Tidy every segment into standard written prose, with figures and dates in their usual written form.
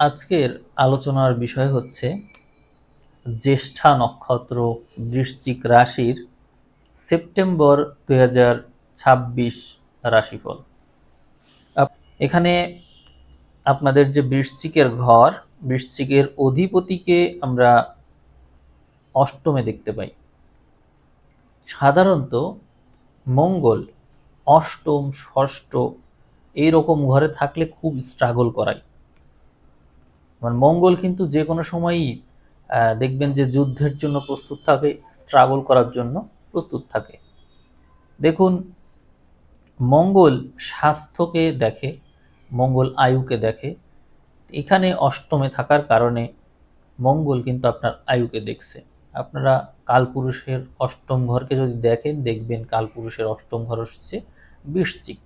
আজকের আলোচনার বিষয় হচ্ছে জ্যেষ্ঠা নক্ষত্র বৃশ্চিক রাশির সেপ্টেম্বর 2026 রাশিফল। এখানে আপনাদের যে বৃশ্চিকের ঘর, বৃশ্চিকের অধিপতিকে আমরা অষ্টমে দেখতে পাই। সাধারণত মঙ্গল অষ্টম, ষষ্ঠ এইরকম ঘরে থাকলে খুব স্ট্রাগল করায়। মানে মঙ্গল কিন্তু যে কোনো সময়ই দেখবেন যে যুদ্ধের জন্য প্রস্তুত থাকে, স্ট্রাগল করার জন্য প্রস্তুত থাকে। দেখুন, মঙ্গল স্বাস্থ্যকে দেখে, মঙ্গল আয়ুকে দেখে। এখানে অষ্টমে থাকার কারণে মঙ্গল কিন্তু আপনার আয়ুকে দেখছে। আপনারা কালপুরুষের অষ্টম ঘরকে যদি দেখেন, দেখবেন কালপুরুষের অষ্টম ঘর হচ্ছে বৃশ্চিক।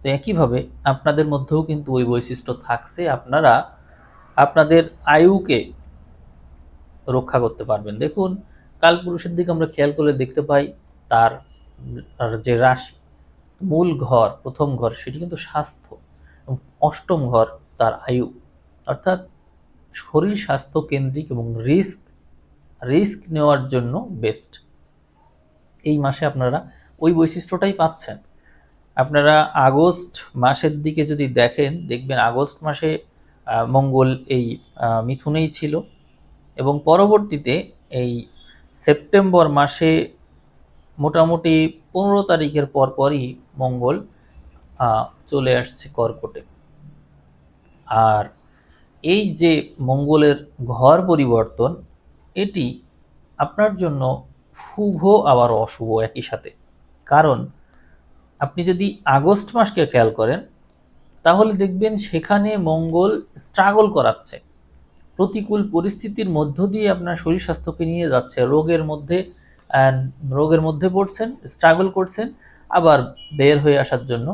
তো একইভাবে আপনাদের মধ্যেও কিন্তু ওই বৈশিষ্ট্য থাকছে। আপনারা আপনাদের আয়ুকে রক্ষা করতে পারবেন। দেখুন, কালপুরুষের দিকে আমরা খেয়াল করলে দেখতে পাই তার যে রাশি, মূল ঘর, প্রথম ঘর সেটি কিন্তু স্বাস্থ্য, এবং অষ্টম ঘর তার আয়ু, অর্থাৎ শরীর স্বাস্থ্য কেন্দ্রিক এবং রিস্ক নেওয়ার জন্য বেস্ট। এই মাসে আপনারা ওই বৈশিষ্ট্যটাই পাচ্ছেন। আপনারা আগস্ট মাসের দিকে যদি দেখেন, দেখবেন আগস্ট মাসে মঙ্গল এই মিথুনেই ছিল, এবং পরবর্তীতে এই সেপ্টেম্বর মাসে মোটামুটি 15 তারিখের পরপরই মঙ্গল চলে আসছে কর্কটে। আর এই যে মঙ্গলের ঘর পরিবর্তন, এটি আপনার জন্য শুভ আবার অশুভ একই সাথে। কারণ আপনি যদি আগস্ট মাসকে খেয়াল করেন, তাহলে দেখবেন সেখানে মঙ্গল স্ট্রাগল করাচ্ছে, প্রতিকূল পরিস্থিতির মধ্য দিয়ে আপনার শরীর স্বাস্থ্যকে নিয়ে যাচ্ছে। রোগের মধ্যে পড়ছেন, স্ট্রাগল করছেন, আবার বের হয়ে আসার জন্য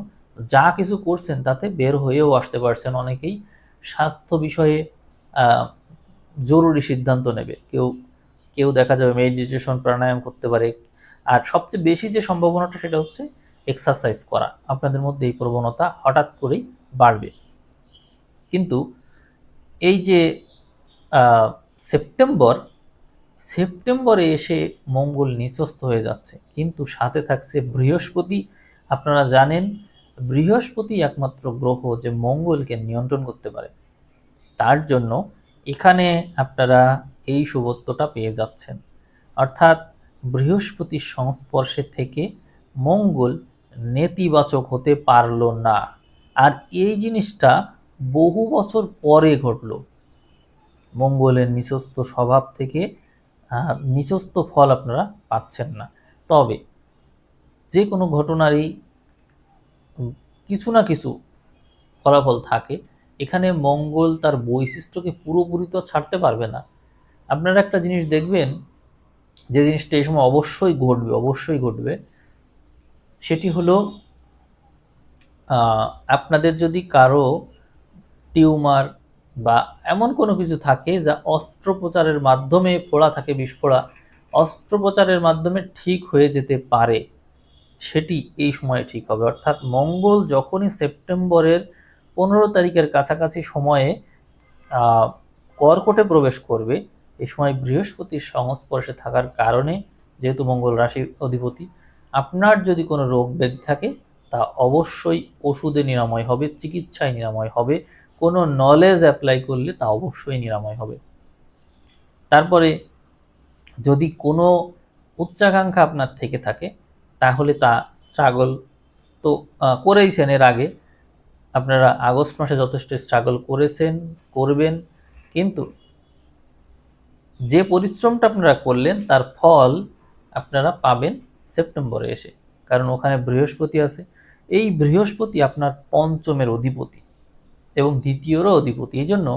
যা কিছু করছেন তাতে বের হয়েও আসতে পারছেন। অনেকেই স্বাস্থ্য বিষয়ে জরুরি সিদ্ধান্ত নেবে। কেউ কেউ দেখা যাবে মেডিটেশন, প্রাণায়াম করতে পারে। আর সবচেয়ে বেশি যে সম্ভাবনাটা, সেটা হচ্ছে এক্সারসাইজ করা। আপনাদের মধ্যে এই প্রবণতা হঠাৎ করেই বাড়বে। কিন্তু এই যে সেপ্টেম্বরে এসে মঙ্গল নিচস্থ হয়ে যাচ্ছে, কিন্তু সাথে থাকছে বৃহস্পতি। আপনারা জানেন, বৃহস্পতি একমাত্র গ্রহ যে মঙ্গলকে নিয়ন্ত্রণ করতে পারে। তার জন্য এখানে আপনারা এই শুভত্বটা পেয়ে যাচ্ছেন। অর্থাৎ বৃহস্পতির সংস্পর্শে থেকে মঙ্গল নেতিবাচক হতে পারল না। আর এই জিনিসটা বহু বছর পরে ঘটল। মঙ্গলের নিচস্থ স্বভাব থেকে নিচস্থ ফল আপনারা পাচ্ছেন না। তবে যে কোনো ঘটনারই কিছু না কিছু ফলাফল থাকে। এখানে মঙ্গল তার বৈশিষ্ট্যকে পুরোপুরি তো ছাড়তে পারবে না। আপনারা একটা জিনিস দেখবেন, যে জিনিসটা এই সময় অবশ্যই ঘটবে, সেটি হলো আপনাদের যদি কারো টিউমার বা এমন কোনো কিছু থাকে যা অস্ত্রোপচারের মাধ্যমে ফোড়া থাকে, বিস্ফোড়া, অস্ত্রোপচারের মাধ্যমে ঠিক হয়ে যেতে পারে, সেটি এই সময়ে ঠিক হবে। অর্থাৎ মঙ্গল যখনই সেপ্টেম্বরের 15 তারিখের কাছাকাছি সময়ে কর্কটে প্রবেশ করবে, এই সময় বৃহস্পতির সংস্পর্শে থাকার কারণে, যেহেতু মঙ্গল রাশির অধিপতি, আপনার যদি কোনো রোগ ব্যাধি থাকে তা অবশ্যই ওষুধে নিরাময় হবে, চিকিৎসায় নিরাময় হবে, কোনো নলেজ অ্যাপ্লাই করলে তা অবশ্যই নিরাময় হবে। তারপরে যদি কোনো উচ্চাকাঙ্ক্ষা আপনার থেকে থাকে, তাহলে তা স্ট্রাগল তো করেইছেন এর আগে। আপনারা আগস্ট মাসে যথেষ্ট স্ট্রাগল করেছেন, করবেন, কিন্তু যে পরিশ্রমটা আপনারা করলেন তার ফল আপনারা পাবেন সেপ্টেম্বরে এসে। কারণ ওখানে বৃহস্পতি আছে। এই বৃহস্পতি আপনার পঞ্চমের অধিপতি এবং দ্বিতীয়রও অধিপতি। এই জন্য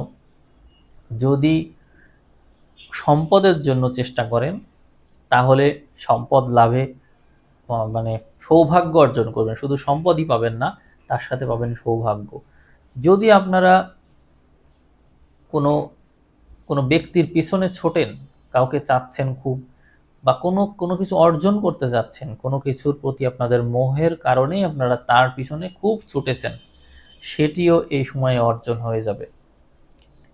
যদি সম্পদের জন্য চেষ্টা করেন, তাহলে সম্পদ লাভে মানে সৌভাগ্য অর্জন করবেন। শুধু সম্পদই পাবেন না, তার সাথে পাবেন সৌভাগ্য। যদি আপনারা কোনো কোনো ব্যক্তির পিছনে ছোটেন, কাউকে চাচ্ছেন খুব, বা কোনো কিছু অর্জন করতে যাচ্ছেন, কোনো কিছুর প্রতি আপনাদের মোহের কারণেই আপনারা তার পিছনে খুব ছুটেছেন, সেটিও এই সময়ে অর্জন হয়ে যাবে।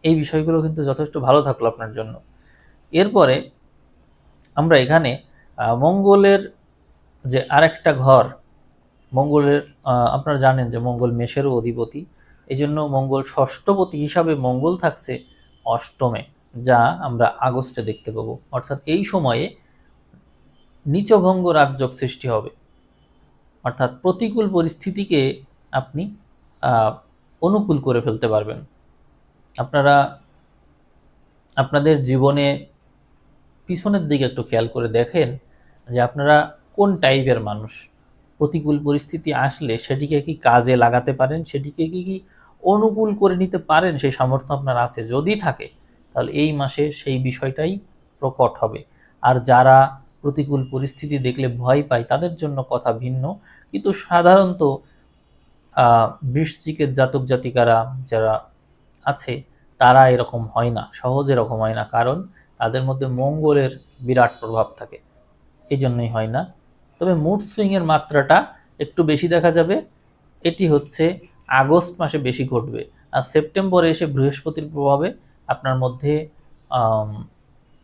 এই বিষয়গুলো কিন্তু যথেষ্ট ভালো থাকলো আপনার জন্য। এরপরে আমরা এখানে মঙ্গলের যে আরেকটা ঘর, মঙ্গলের আপনারা জানেন যে মঙ্গল মেষেরও অধিপতি, এই জন্য মঙ্গল ষষ্ঠপতি হিসাবে মঙ্গল থাকছে অষ্টমে, যা আমরা আগস্টে দেখতে পাবো। অর্থাৎ এই সময়ে নীচভঙ্গ রাজযোগ সৃষ্টি হবে, অর্থাৎ প্রতিকূল পরিস্থিতিকে আপনি অনুকূল করে ফেলতে পারবেন। আপনারা আপনাদের জীবনে পিছনের দিকে একটু খেয়াল করে দেখেন যে আপনারা কোন টাইপের মানুষ। প্রতিকূল পরিস্থিতি আসলে সেটিকে কি কাজে লাগাতে পারেন, সেটিকে কি অনুকূল করে নিতে পারেন, সেই সামর্থ্য আপনার আছে। যদি থাকে তাহলে এই মাসে সেই বিষয়টাই প্রকট হবে। আর যারা প্রতিকূল পরিস্থিতি দেখলে ভয় পায় তাদের জন্য কথা ভিন্ন, কিন্তু সাধারণত বৃশ্চিকের জাতক জাতিকারা যারা আছে তারা এরকম হয় না, সহজে এরকম হয় না, কারণ তাদের মধ্যে মঙ্গলের বিরাট প্রভাব থাকে, এই জন্যই হয় না। তবে মুড সুইংয়ের মাত্রাটা একটু বেশি দেখা যাবে, এটি হচ্ছে আগস্ট মাসে বেশি ঘটবে। আর সেপ্টেম্বরে এসে বৃহস্পতির প্রভাবে আপনার মধ্যে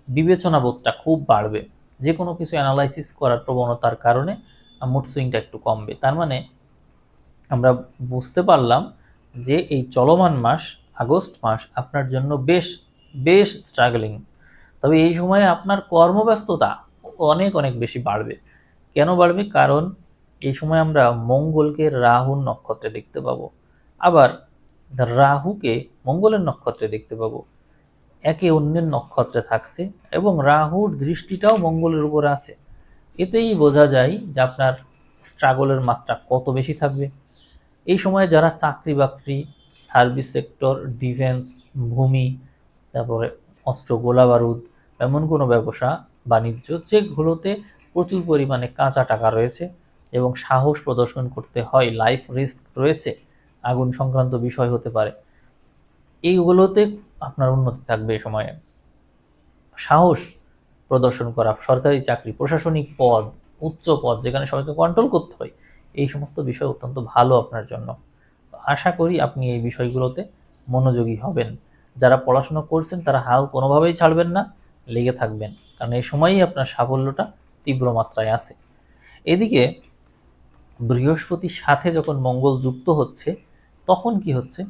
বিবেচনাবোধটা খুব বাড়বে, যে কোনো কিছু অ্যানালাইসিস করার প্রবণতার কারণে মুড সুইংটা একটু কমবে। তার মানে আমরা বুঝতে পারলাম যে এই চলমান মাস আগস্ট মাস আপনার জন্য বেশ বেশ স্ট্রাগলিং। তবে এই সময়ে আপনার কর্মব্যস্ততা অনেক অনেক বেশি বাড়বে। কেন বাড়বে? কারণ এই সময় আমরা মঙ্গলকে রাহুর নক্ষত্রে দেখতে পাবো, আবার রাহুকে মঙ্গলের নক্ষত্রে দেখতে পাবো, একে অন্যের নক্ষত্রে থাকছে এবং রাহুর দৃষ্টিটাও মঙ্গলের উপর আছে। এতেই বোঝা যায় যে আপনার স্ট্রাগলের মাত্রা কত বেশি থাকবে। এই সময়ে যারা চাকরি বাকরি, সার্ভিস সেক্টর, ডিফেন্স, ভূমি, তারপরে অস্ত্র গোলা বারুদ, এমন কোনো ব্যবসা বাণিজ্য যেগুলোতে প্রচুর পরিমাণে কাঁচা টাকা রয়েছে এবং সাহস প্রদর্শন করতে হয়, লাইফ রিস্ক রয়েছে, আগুন সংক্রান্ত বিষয় হতে পারে, এইগুলোতে আপনার উন্নতি থাকবে। এই সময়ে সাহস প্রদর্শন করা, সরকারি চাকরি, প্রশাসনিক পদ, উচ্চ পদ যেখানে সবাইকে কন্ট্রোল করতে হয়, এই সমস্ত বিষয় অত্যন্ত ভালো আপনার জন্য। আশা করি আপনি এই বিষয়গুলোতে মনোযোগী হবেন। যারা পড়াশোনা করছেন তারা হাল কোনোভাবেই ছাড়বেন না, লেগে থাকবেন, কারণ এই সময়ই আপনার সাফল্যটা তীব্র মাত্রায় আছে। এদিকে বৃহস্পতির সাথে যখন মঙ্গল যুক্ত হচ্ছে, তখন কি হচ্ছে,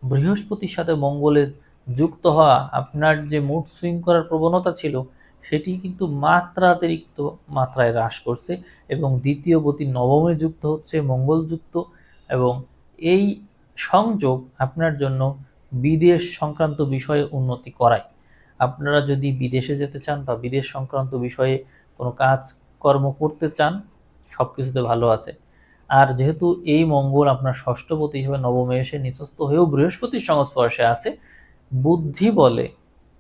বৃহস্পতির সাথে মঙ্গলের যুক্ত হওয়া আপনার যে মুড সুইং করার প্রবণতা ছিল সেটি কিন্তু মাত্রাতিরিক্ত মাত্রায় হ্রাস করছে, এবং দ্বিতীয় গতি নবমে যুক্ত হচ্ছে, মঙ্গল যুক্ত, এবং এই সংযোগ আপনার জন্য বিদেশ সংক্রান্ত বিষয়ে উন্নতি করায়। আপনারা যদি বিদেশে যেতে চান বা বিদেশ সংক্রান্ত বিষয়ে কোনো কাজকর্ম করতে চান, সব কিছুতে ভালো আছে। আর যেহেতু এই মঙ্গল আপনার ষষ্ঠপতি হিসেবে নবমে এসে নিচস্থ হয়েও বৃহস্পতির সংস্পর্শে আছে, বুদ্ধি বলে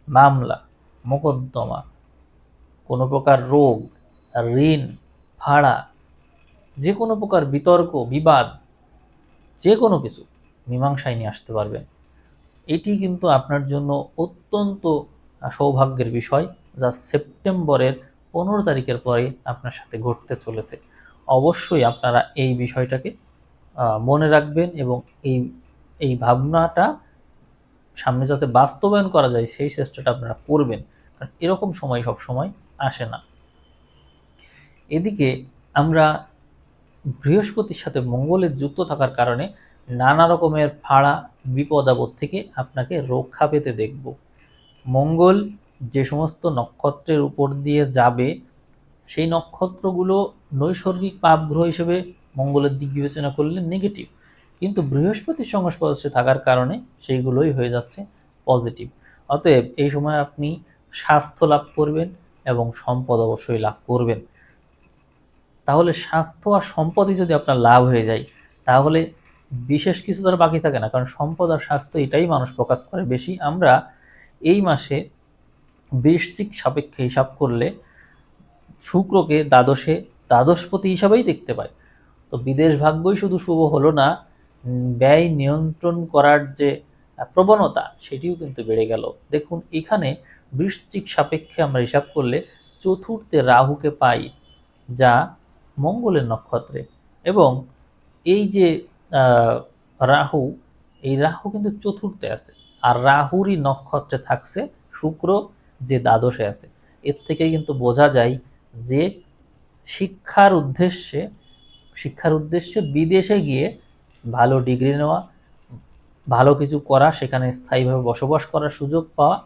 মামলা, মোকদ্দমা, কোনো প্রকার রোগ, ঋণ, ভাড়া, যে কোনো প্রকার বিতর্ক বিবাদ, যে কোনো কিছু মীমাংসায় নিয়ে আসতে পারবেন। এটি কিন্তু আপনার জন্য অত্যন্ত সৌভাগ্যের বিষয়, যা সেপ্টেম্বরের 15 তারিখের পরে আপনার সাথে ঘটতে চলেছে। অবশ্যই আপনারা এই বিষয়টাকে মনে রাখবেন এবং এই এই ভাবনাটা সামনে যাতে বাস্তবায়ন করা যায় সেই চেষ্টাটা আপনারা করবেন, কারণ এরকম সময় সব সময় আসে না। এদিকে আমরা বৃহস্পতির সাথে মঙ্গলের যুক্ত থাকার কারণে নানা রকমের ফাড়া বিপদ আপদ থেকে আপনাকে রক্ষা পেতে দেখব। মঙ্গল যে সমস্ত নক্ষত্রের উপর দিয়ে যাবে সেই নক্ষত্রগুলো নৈসর্গিক পাপ গ্রহ হিসেবে মঙ্গলের দিক বিবেচনা করলে নেগেটিভ, কিন্তু বৃহস্পতির সংস্পর্শে থাকার কারণে সেইগুলোই হয়ে যাচ্ছে পজিটিভ। অতএব এই সময় আপনি স্বাস্থ্য লাভ করবেন এবং সম্পদ অবশ্যই লাভ করবেন। তাহলে স্বাস্থ্য আর সম্পদই যদি আপনার লাভ হয়ে যায় তাহলে বিশেষ কিছু তার বাকি থাকে না, কারণ সম্পদ আর স্বাস্থ্য এটাই মানুষ প্রকাশ করে বেশি। আমরা এই মাসে বৃশ্চিক সাপেক্ষে হিসাব করলে শুক্রকে দ্বাদশপতি হিসাবেই দেখতে পাই। তো বিদেশ ভাগ্যই শুধু শুভ হলো না, ব্যয় নিয়ন্ত্রণ করার যে প্রবণতা সেটিও কিন্তু বেড়ে গেল। দেখুন এখানে বৃশ্চিক সাপেক্ষে আমরা হিসাব করলে চতুর্থে রাহুকে পাই, যা মঙ্গলের নক্ষত্রে, এবং এই যে রাহু, এই রাহু কিন্তু চতুর্থে আছে। আর রাহুরই নক্ষত্রে থাকছে শুক্র, যে দ্বাদশে আছে। এর থেকে কিন্তু বোঝা যায় যে শিক্ষার উদ্দেশ্যে বিদেশে গিয়ে ভালো ডিগ্রি নেওয়া, ভালো কিছু করা, সেখানে স্থায়ীভাবে বসবাস করার সুযোগ পাওয়া,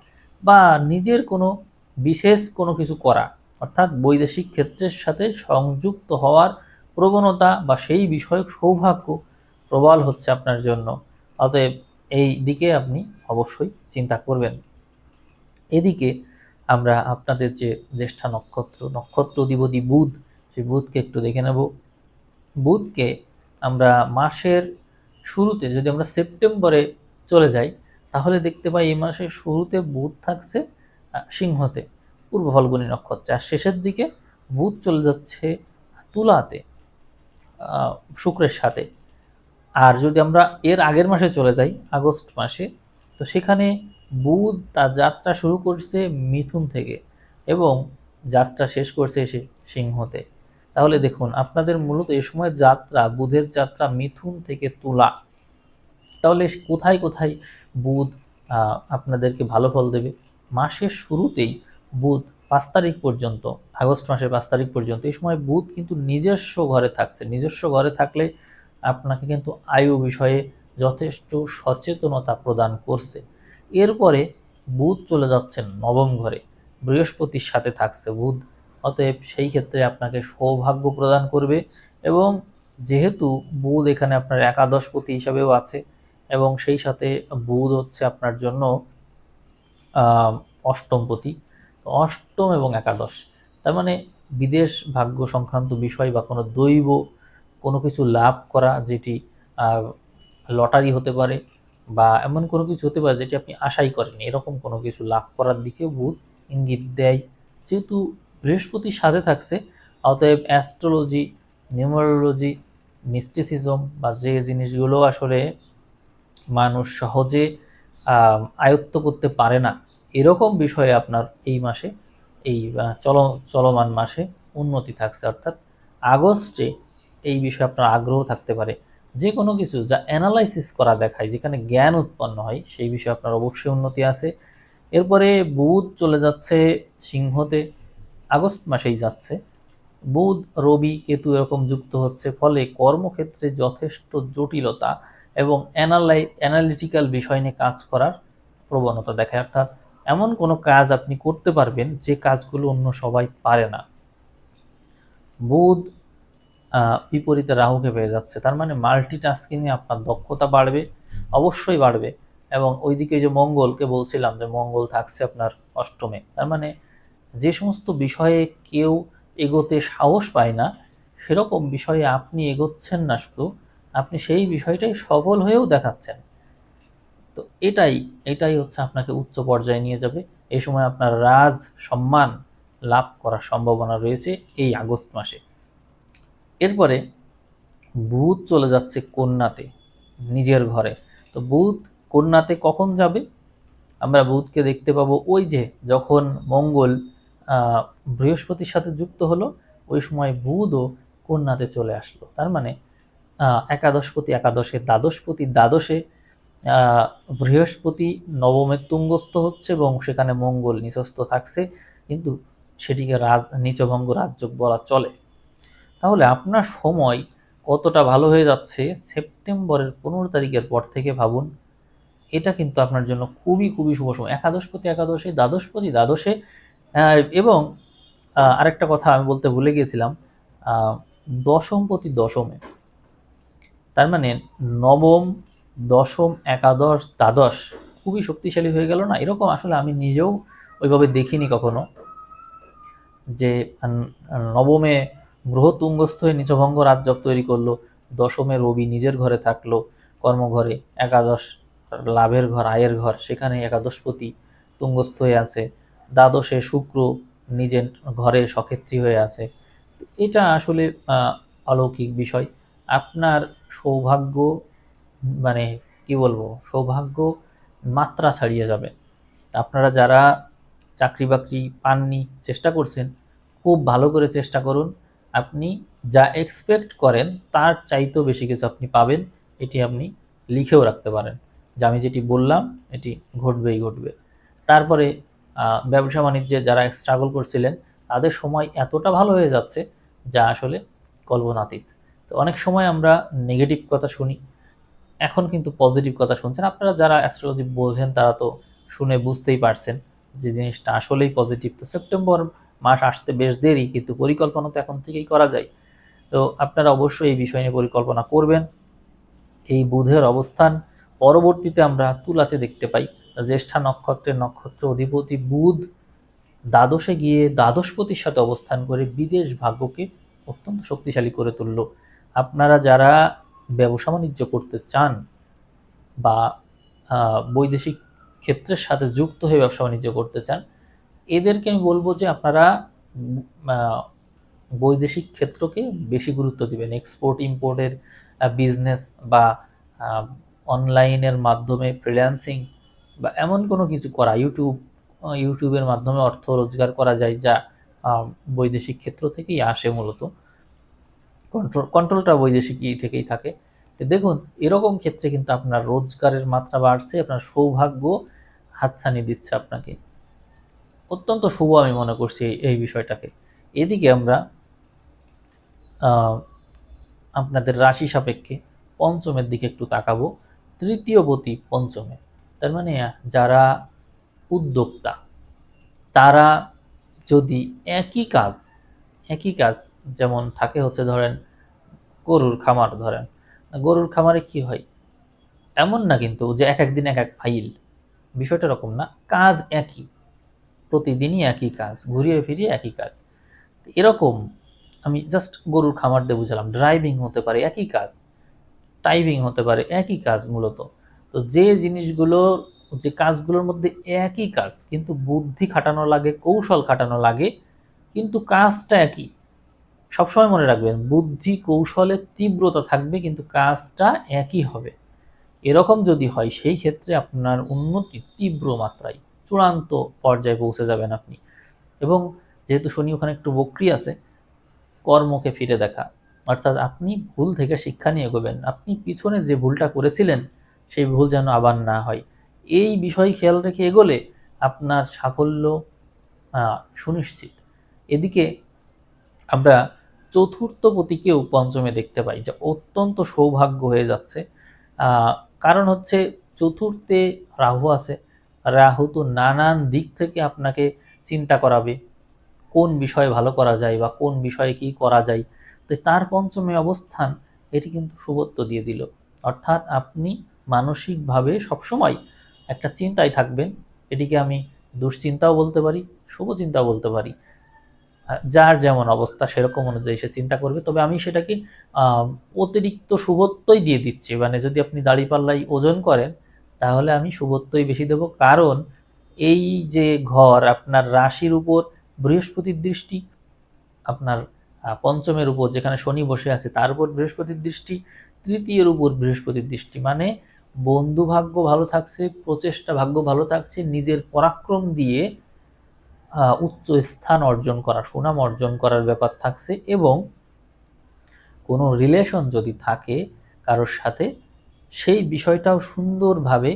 বা নিজের কোনো বিশেষ কোনো কিছু করা, অর্থাৎ বৈদেশিক ক্ষেত্রের সাথে সংযুক্ত হওয়ার প্রবণতা বা সেই বিষয়ক সৌভাগ্য প্রবল হচ্ছে আপনার জন্য। অতএব এই দিকে আপনি অবশ্যই চিন্তা করবেন। এদিকে আমরা আপনাদের যে জ্যেষ্ঠা নক্ষত্র অধিপতি বুধ, সেই বুধকে একটু দেখে নেব। বুধকে আমরা মাসের শুরুতে, যদি আমরা সেপ্টেম্বরে চলে যাই, তাহলে দেখতে পাই এই মাসের শুরুতে বুধ থাকছে সিংহতে, পূর্ব ফাল্গুনী নক্ষত্রে, আর শেষের দিকে বুধ চলে যাচ্ছে তুলাতে শুক্রের সাথে। আর যদি আমরা এর আগের মাসে চলে যাই, আগস্ট মাসে, তো সেখানে বুধ তার যাত্রা শুরু করছে মিথুন থেকে এবং যাত্রা শেষ করছে এসে সিংহতে। তাহলে দেখুন, আপনাদের মূলত এই সময় যাত্রা, বুধের যাত্রা মিথুন থেকে তুলা। তাহলে কোথায় কোথায় বুধ আপনাদেরকে ভালো ফল দেবে? মাসের শুরুতেই বুধ 5 তারিখ পর্যন্ত, আগস্ট মাসের 5 তারিখ পর্যন্ত, এই সময় বুধ কিন্তু নিজস্ব ঘরে থাকছে। নিজস্ব ঘরে থাকলে আপনাকে কিন্তু আয়ু বিষয়ে যথেষ্ট সচেতনতা প্রদান করছে। এরপরে বুধ চলে যাচ্ছেন নবম ঘরে, বৃহস্পতির সাথে থাকছে বুধ। অতএব সেই ক্ষেত্রে আপনাকে সৌভাগ্য প্রদান করবে। এবং যেহেতু বুধ এখানে আপনার একাদশপতি হিসাবেও আছে, এবং সেই সাথে বুধ হচ্ছে আপনার জন্য অষ্টমপতি, অষ্টম এবং একাদশ, তার মানে বিদেশ ভাগ্য সংক্রান্ত বিষয় বা কোনো দৈব কোনো কিছু লাভ করা, যেটি লটারি হতে পারে বা এমন কোনো কিছু হতে পারে যেটি আপনি আশাই করেননি, এরকম কোনো কিছু লাভ করার দিকে বুধ ইঙ্গিত দেয়। যেহেতু বৃহস্পতির সাথে থাকছে, অতএব অ্যাস্ট্রোলজি, নিউমারোলজি, মিস্টিসিজম বা যে জিনিসগুলো আসলে মানুষ সহজে আয়ত্ত করতে পারে না, এরকম বিষয়ে আপনার এই মাসে, এই চলমান মাসে উন্নতি থাকছে। অর্থাৎ আগস্টে এই বিষয়ে আপনার আগ্রহ থাকতে পারে। যে কোনো কিছু যা অ্যানালাইসিস করা দেখায়, যেখানে জ্ঞান উৎপন্ন হয়, সেই বিষয়ে আপনার অবশ্যই উন্নতি আছে। এরপরে বুধ চলে যাচ্ছে সিংহতে, আগস্ট মাসেই যাচ্ছে। বুধ, রবি, কেতু এরকম যুক্ত হচ্ছে, ফলে কর্মক্ষেত্রে যথেষ্ট জটিলতা এবং অ্যানালিটিক্যাল বিষয় নিয়ে কাজ করার প্রবণতা দেখায়। অর্থাৎ এমন কোনো কাজ আপনি করতে পারবেন যে কাজগুলো অন্য সবাই পারে না। বুধ বিপরীতে রাহুকে পেয়ে যাচ্ছে, তার মানে মাল্টিটাস্কিংয়ে আপনার দক্ষতা বাড়বে, অবশ্যই বাড়বে। এবং ওইদিকে যে মঙ্গলকে বলছিলাম যে মঙ্গল থাকছে আপনার অষ্টমে, তার মানে যে সমস্ত বিষয়ে কেউ এগোতে সাহস পায় না, সেরকম বিষয়ে আপনি এগোচ্ছেন না, শুধু আপনি সেই বিষয়টাই সফল হয়েও দেখাচ্ছেন। তো এটাই হচ্ছে আপনাকে উচ্চ পর্যায়ে নিয়ে যাবে। এই সময় আপনার রাজ সম্মান লাভ করার সম্ভাবনা রয়েছে এই আগস্ট মাসে। এরপরে বুধ চলে যাচ্ছে কন্যাতে, নিজের ঘরে। তো বুধ কন্যাতে কখন যাবে? আমরা বুধকে দেখতে পাবো ওই যে যখন মঙ্গল বৃহস্পতির সাথে যুক্ত হলো, ওই সময় বুধও কন্যাতে চলে আসলো। তার মানে একাদশপতি একাদশে, দ্বাদশপতি দ্বাদশে, বৃহস্পতি নবমে তুঙ্গস্থ হচ্ছে এবং সেখানে মঙ্গল নিচস্থ থাকছে, কিন্তু সেটিকে নিচভঙ্গ রাজযোগ বলা চলে। তাহলে আপনার সময় কতটা ভালো হয়ে যাচ্ছে সেপ্টেম্বরের 15 তারিখের পর থেকে ভাবুন। এটা কিন্তু আপনার জন্য খুবই খুবই শুভ সময়। একাদশপতি একাদশে, দ্বাদশপতি দ্বাদশে, এবং আরেকটা কথা আমি বলতে ভুলে গিয়েছিলাম, দশমপতি দশমে। তার মানে নবম, দশম, একাদশ, দ্বাদশ খুবই শক্তিশালী হয়ে গেল না? এরকম আসলে আমি নিজেও ওইভাবে দেখিনি কখনো, যে নবমে গ্রহ তুঙ্গস্থ হয়ে নিচভঙ্গ রাজযোগ তৈরি করলো, দশমে রবি নিজের ঘরে থাকলো, কর্মঘরে, একাদশ লাভের ঘর, আয়ের ঘর, সেখানে একাদশপতি তুঙ্গস্থ হয়ে আছে, দ্বাদশে শুক্র নিজের ঘরে সক্ষেত্রী হয়ে আছে। এটা আসলে অলৌকিক বিষয়। আপনার সৌভাগ্য, মানে কি বলবো, সৌভাগ্য মাত্রা ছাড়িয়ে যাবে। আপনারা যারা চাকরি বাকরি পাননি, চেষ্টা করছেন, খুব ভালো করে চেষ্টা করুন। আপনি যা এক্সপেক্ট করেন তার চাইতেও বেশি কিছু আপনি পাবেন, এটি আপনি লিখেও রাখতে পারেন। যে আমি যেটি বললাম এটি ঘটবেই ঘটবে। তারপরে ব্যবসা বাণিজ্যে যারা স্ট্রাগল করছিলেন তাদের সময় এতটা ভালো হয়ে যাচ্ছে যা আসলে কল্পনাতীত। তো অনেক সময় আমরা নেগেটিভ কথা শুনি, এখন কিন্তু পজিটিভ কথা শুনছেন। আপনারা যারা অ্যাস্ট্রোলজি বোঝেন তারা তো শুনে বুঝতেই পারছেন যে জিনিসটা আসলেই পজিটিভ। তো সেপ্টেম্বর মাস আসতে বেশ দেরি, কিন্তু পরিকল্পনা তো এখন থেকেই করা যায়। তো আপনারা অবশ্যই এই বিষয় নিয়ে পরিকল্পনা করবেন। এই বুধের অবস্থান পরবর্তীতে আমরা তুলাতে দেখতে পাই। জ্যেষ্ঠা নক্ষত্রের নক্ষত্র অধিপতি বুধ দ্বাদশে গিয়ে দ্বাদশপতির সাথে অবস্থান করে বিদেশ ভাগ্যকে অত্যন্ত শক্তিশালী করে তুলল। আপনারা যারা ব্যবসা বাণিজ্য করতে চান বা বৈদেশিক ক্ষেত্রের সাথে যুক্ত হয়ে ব্যবসা বাণিজ্য করতে চান, এদেরকে আমি বলবো যে আপনারা বৈদেশিক ক্ষেত্রকে বেশি গুরুত্ব দিবেন। এক্সপোর্ট ইম্পোর্টের বিজনেস বা অনলাইনের মাধ্যমে ফ্রিল্যান্সিং বা এমন কোনো কিছু করা, ইউটিউবের মাধ্যমে অর্থ রোজগার করা যায়, যা বৈদেশিক ক্ষেত্র থেকেই আসে। মূলত কন্ট্রোলটা বৈদেশিক থেকেই থাকে। তো দেখুন, এরকম ক্ষেত্রে কিন্তু আপনার রোজগারের মাত্রা বাড়ছে, আপনার সৌভাগ্য হাতছানি দিচ্ছে আপনাকে। অত্যন্ত শুভ আমি মনে করছি এই বিষয়টাকে। এদিকে আমরা আপনাদের রাশি সাপেক্ষে পঞ্চমের দিকে একটু তাকাবো। তৃতীয়পতি পঞ্চমে, তার মানে যারা উদ্যোক্তা তারা যদি একই কাজ যেমন থাকে, হচ্ছে ধরেন গরুর খামার, ধরেন গরুর খামারে কি হয়, এমন না কিন্তু যে এক একদিন এক এক ফাইল, বিষয়টা এরকম না। কাজ একই, প্রতিদিনই একই কাজ, ঘুরিয়ে ফিরিয়ে একই কাজ। এরকম আমি জাস্ট গরুর খামার দিয়ে বুঝালাম। ড্রাইভিং হতে পারে একই কাজ, টাইপিং হতে পারে একই কাজ মূলত। তো যে কাজগুলোর মধ্যে একই কাজ, কিন্তু বুদ্ধি খাটানো লাগে, কৌশল খাটানো লাগে, কিন্তু কাজটা একই। সবসময় মনে রাখবেন, বুদ্ধি কৌশলের তীব্রতা থাকবে কিন্তু কাজটা একই হবে। এরকম যদি হয়, সেই ক্ষেত্রে আপনার উন্নতি তীব্র মাত্রায় চূড়ান্ত পর্যায়ে পৌঁছে যাবেন আপনি। এবং যেহেতু শনি ওখানে একটু বক্রি আছে, কর্মকে ফিরে দেখা, অর্থাৎ আপনি ভুল থেকে শিক্ষা নিয়ে এগোবেন। আপনি পিছনে যে ভুলটা করেছিলেন সেই ভুল যেন আবার না হয়, এই বিষয় খেয়াল রেখে এগোলে আপনার সাফল্য সুনিশ্চিত। এদিকে আমরা চতুর্থ পতিকেও পঞ্চমে দেখতে পাই, যা অত্যন্ত সৌভাগ্য হয়ে যাচ্ছে। কারণ হচ্ছে চতুর্থে রাহু আছে। রাহু তো নানান দিক থেকে আপনাকে চিন্তা করাবে, কোন বিষয়ে ভালো করা যায় বা কোন বিষয়ে কি করা যায়। তো তার পঞ্চমে অবস্থান এটি কিন্তু শুভত্ব দিয়ে দিল। অর্থাৎ আপনি মানসিকভাবে সবসময় একটা চিন্তায় থাকবেন। এটিকে আমি দুশ্চিন্তাও বলতে পারি, শুভ চিন্তাও বলতে পারি। যার যেমন অবস্থা সেরকম অনুযায়ী সে চিন্তা করবে। তবে আমি সেটাকে অতিরিক্ত শুভত্বই দিয়ে দিচ্ছি। মানে যদি আপনি দাঁড়িপাল্লাই ওজন করেন তাহলে আমি শুভত্বই বেশি দেব। কারণ এই যে ঘর, আপনার রাশির উপর বৃহস্পতির দৃষ্টি, আপনার পঞ্চমের উপর যেখানে শনি বসে আছে তার উপর বৃহস্পতির দৃষ্টি, তৃতীয়ের উপর বৃহস্পতির দৃষ্টি, মানে বন্ধু ভাগ্য ভালো থাকছে, প্রচেষ্টা ভাগ্য ভালো থাকছে, নিজের পরাক্রম দিয়ে উচ্চ স্থান অর্জন করা, সুনাম অর্জন করার ব্যাপার থাকছে। এবং কোনো রিলেশন যদি থাকে কারোর সাথে, সেই বিষয়টাও সুন্দরভাবে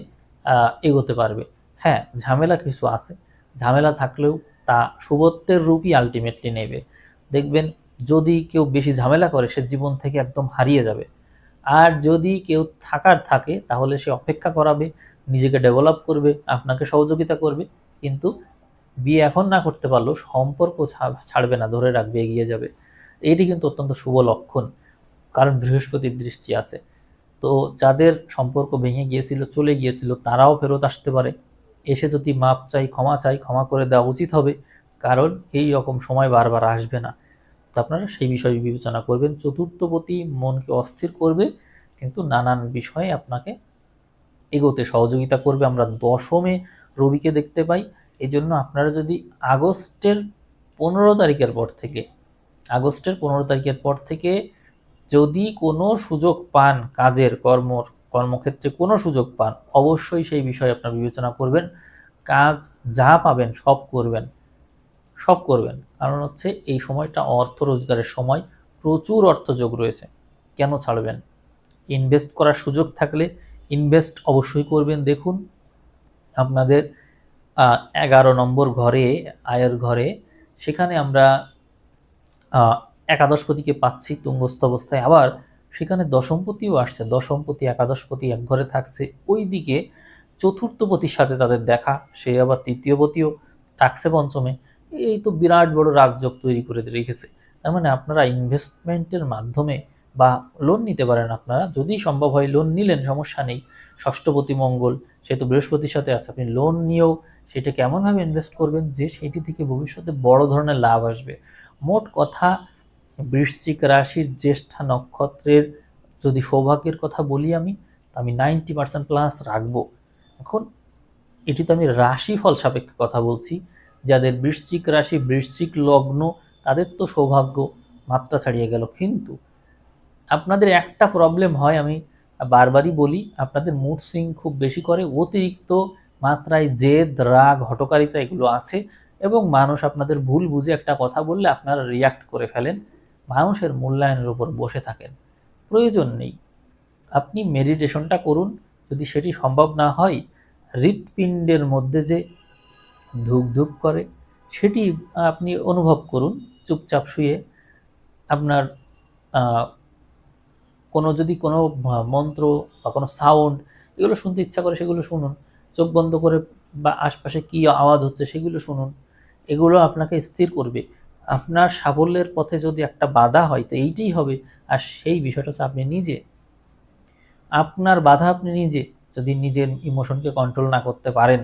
এগোতে পারবে। হ্যাঁ, ঝামেলা কিছু আছে, ঝামেলা থাকলেও তা শুভত্বের রূপই আলটিমেটলি নেবে। দেখবেন, যদি কেউ বেশি ঝামেলা করে সে জীবন থেকে একদম হারিয়ে যাবে। আর যদি কেউ থাকার থাকে তাহলে সে অপেক্ষা করাবে, নিজেকে ডেভেলপ করবে, আপনাকে সহযোগিতা করবে। কিন্তু বিয়ে এখন না করতে পারলেও সম্পর্ক ছাড়বে না, ধরে রাখবে, এগিয়ে যাবে। এটি কিন্তু অত্যন্ত শুভ লক্ষণ, কারণ বৃহস্পতির দৃষ্টি আছে। তো যাদের সম্পর্ক ভেঙে গিয়েছিল, চলে গিয়েছিল, তারাও ফেরত আসতে পারে। এসে যদি মাপ চাই, ক্ষমা চাই, ক্ষমা করে দেওয়া উচিত হবে, কারণ এই রকম সময় বারবার আসবে না। তো আপনারা সেই বিষয়ে বিবেচনা করবেন। চতুর্থপতি মনকে অস্থির করবে, কিন্তু নানান বিষয়ে আপনাকে এগোতে সহযোগিতা করবে। আমরা দশমে রবিকে দেখতে পাই। এই জন্য আপনারা যদি আগস্টের 15 তারিখের পর থেকে যদি কোনো সুযোগ পান, কাজের কর্মক্ষেত্রে কোনো সুযোগ পান, অবশ্যই সেই বিষয়ে আপনারা বিবেচনা করবেন। কাজ যা পাবেন সব করবেন। কারণ হচ্ছে এই সময়টা অর্থ রোজগারের সময়, প্রচুর অর্থ যোগ রয়েছে। কেন ছাড়বেন? ইনভেস্ট করার সুযোগ থাকলে ইনভেস্ট অবশ্যই করবেন। দেখুন আপনাদের 11 নম্বর ঘরে, আয়ের ঘরে, সেখানে আমরা একাদশপতিকে পাচ্ছি তুঙ্গস্থ অবস্থায়, আবার সেখানে দশমপতিও আসছে, দশমপতি একাদশপতি এক ঘরে থাকছে। ওই দিকে চতুর্থপতির সাথে তাদের দেখা, সে আবার তৃতীয়পতিও থাকছে পঞ্চমে। এই তো বিরাট বড় রাজযোগ তৈরি করে রেখেছে। তার মানে আপনারা ইনভেস্টমেন্টের মাধ্যমে বা লোন নিতে পারেন, আপনারা যদি সম্ভব হয় লোন নিলেন, সমস্যা নেই। ষষ্ঠপতি মঙ্গল, সে তো বৃহস্পতির সাথে আছে, আপনি লোন নিয়েও সেটা কেমনভাবে ইনভেস্ট করবেন যে সেটি থেকে ভবিষ্যতে বড় ধরনের লাভ আসবে। মোট কথা, বৃশ্চিক রাশির জ্যেষ্ঠা নক্ষত্রের যদি সৌভাগ্যের কথা বলি আমি 90% প্লাস রাখবো। এখন এটি তো আমি রাশিফল সাপেক্ষে কথা বলছি। যাদের বৃশ্চিক রাশি, বৃশ্চিক লগ্ন, তাদের তো সৌভাগ্য মাত্রা ছাড়িয়ে গেল। কিন্তু আপনাদের একটা প্রবলেম হয়, আমি বারবারই বলি, আপনাদের মুড সুইং খুব বেশি করে, অতিরিক্ত মাত্রায় জেদ, রাগ, হঠকারিতা এগুলো আছে, এবং মানুষ আপনাদের ভুল বুঝে একটা কথা বললে আপনারা রিয়াক্ট করে ফেলেন, মানুষের মূল্যায়নের উপর বসে থাকেন। প্রয়োজন নেই। আপনি মেডিটেশনটা করুন, যদি সেটি সম্ভব না হয় হৃৎপিণ্ডের মধ্যে যে ধুক ধুক করে সেটি আপনি অনুভব করুন চুপচাপ শুয়ে। আপনার যদি কোনো মন্ত্র বা কোনো সাউন্ড এগুলো শুনতে ইচ্ছা করে সেগুলো শুনুন, চোখ বন্ধ করে, বা আশপাশে কী আওয়াজ হচ্ছে সেগুলো শুনুন। এগুলো আপনাকে স্থির করবে। আপনার সাফল্যের পথে যদি একটা বাধা হয় তো এইটাই হবে, আর সেই বিষয়টা হচ্ছে আপনি নিজে, আপনার বাধা আপনি নিজে। যদি নিজের ইমোশনকে কন্ট্রোল না করতে পারেন,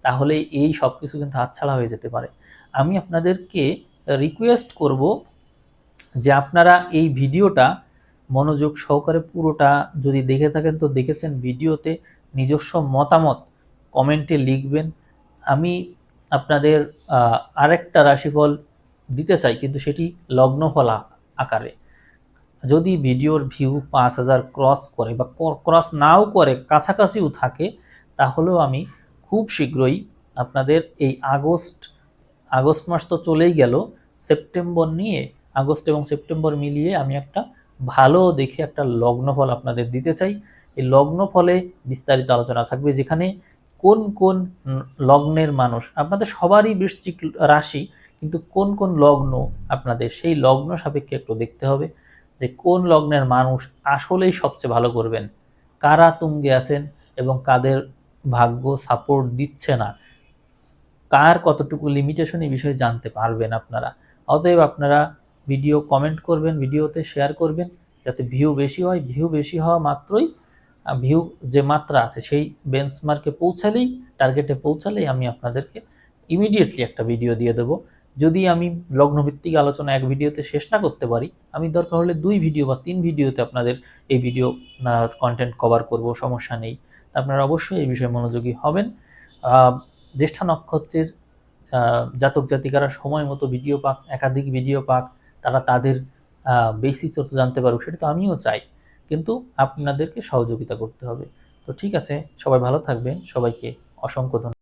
তাহলে এই সব কিছু কিন্তু হাতছাড়া হয়ে যেতে পারে। আমি আপনাদেরকে রিকোয়েস্ট করব যে আপনারা এই ভিডিওটা মনোযোগ সহকারে পুরোটা যদি দেখে থাকেন তো দেখেছেন, ভিডিওতে নিজস্ব মতামত কমেন্টে লিখবেন। আমি আপনাদের আরেকটা রাশিফল দিতে চাই, কিন্তু সেটি লগ্নফল আকারে। যদি ভিডিওর ভিউ 5000 ক্রস করে বা ক্রস নাও করে, কাছাকাছিও থাকে, তাহলেও আমি খুব শীঘ্রই আপনাদের এই আগস্ট মাস তো চলেই গেল, সেপ্টেম্বর নিয়ে, আগস্ট এবং সেপ্টেম্বর মিলিয়ে আমি একটা ভালো দেখে একটা লগ্নফল আপনাদের দিতে চাই। এই লগ্নফলে বিস্তারিত আলোচনা থাকবে, যেখানে কোন কোন লগ্নের মানুষ, আপনাদের সবারই বৃশ্চিক রাশি, কিন্তু কোন কোন লগ্ন আপনাদের, সেই লগ্ন সাপেক্ষে একটু দেখতে হবে যে কোন লগ্নের মানুষ আসলেই সবচেয়ে ভালো করবেন, কারা তুঙ্গে আছেন এবং কাদের ভাগ্য সাপোর্ট দিচ্ছে না, কার কতটুকু লিমিটেশন, এই বিষয়ে জানতে পারবেন আপনারা। অতএব আপনারা ভিডিও কমেন্ট করবেন, ভিডিওতে শেয়ার করবেন, যাতে ভিউ বেশি হয়। ভিউ বেশি হওয়া মাত্রই, ভিউ যে মাত্রা আছে সেই বেঞ্চমার্কে পৌঁছালেই, টার্গেটে পৌঁছালেই আমি আপনাদেরকে ইমিডিয়েটলি একটা ভিডিও দিয়ে দেবো। যদি আমি লগ্নভিত্তিক আলোচনা এক ভিডিওতে শেষ না করতে পারি, আমি দরকার হলে 2 ভিডিও বা 3 ভিডিওতে আপনাদের এই ভিডিও কন্টেন্ট কভার করব, সমস্যা নেই। আপনারা অবশ্যই এই বিষয়ে মনোযোগী হবেন। জ্যেষ্ঠা নক্ষত্রের জাতক জাতিকারা সময় মতো ভিডিও পাক, একাধিক ভিডিও পাক, তারা তাদের বেসিক তথ্য জানতে পারুক, সেটা তো আমিও চাই, কিন্তু আপনাদেরকে সহযোগিতা করতে হবে। তো ঠিক আছে, সবাই ভালো থাকবেন, সবাইকে অসংখ্য ধন্যবাদ।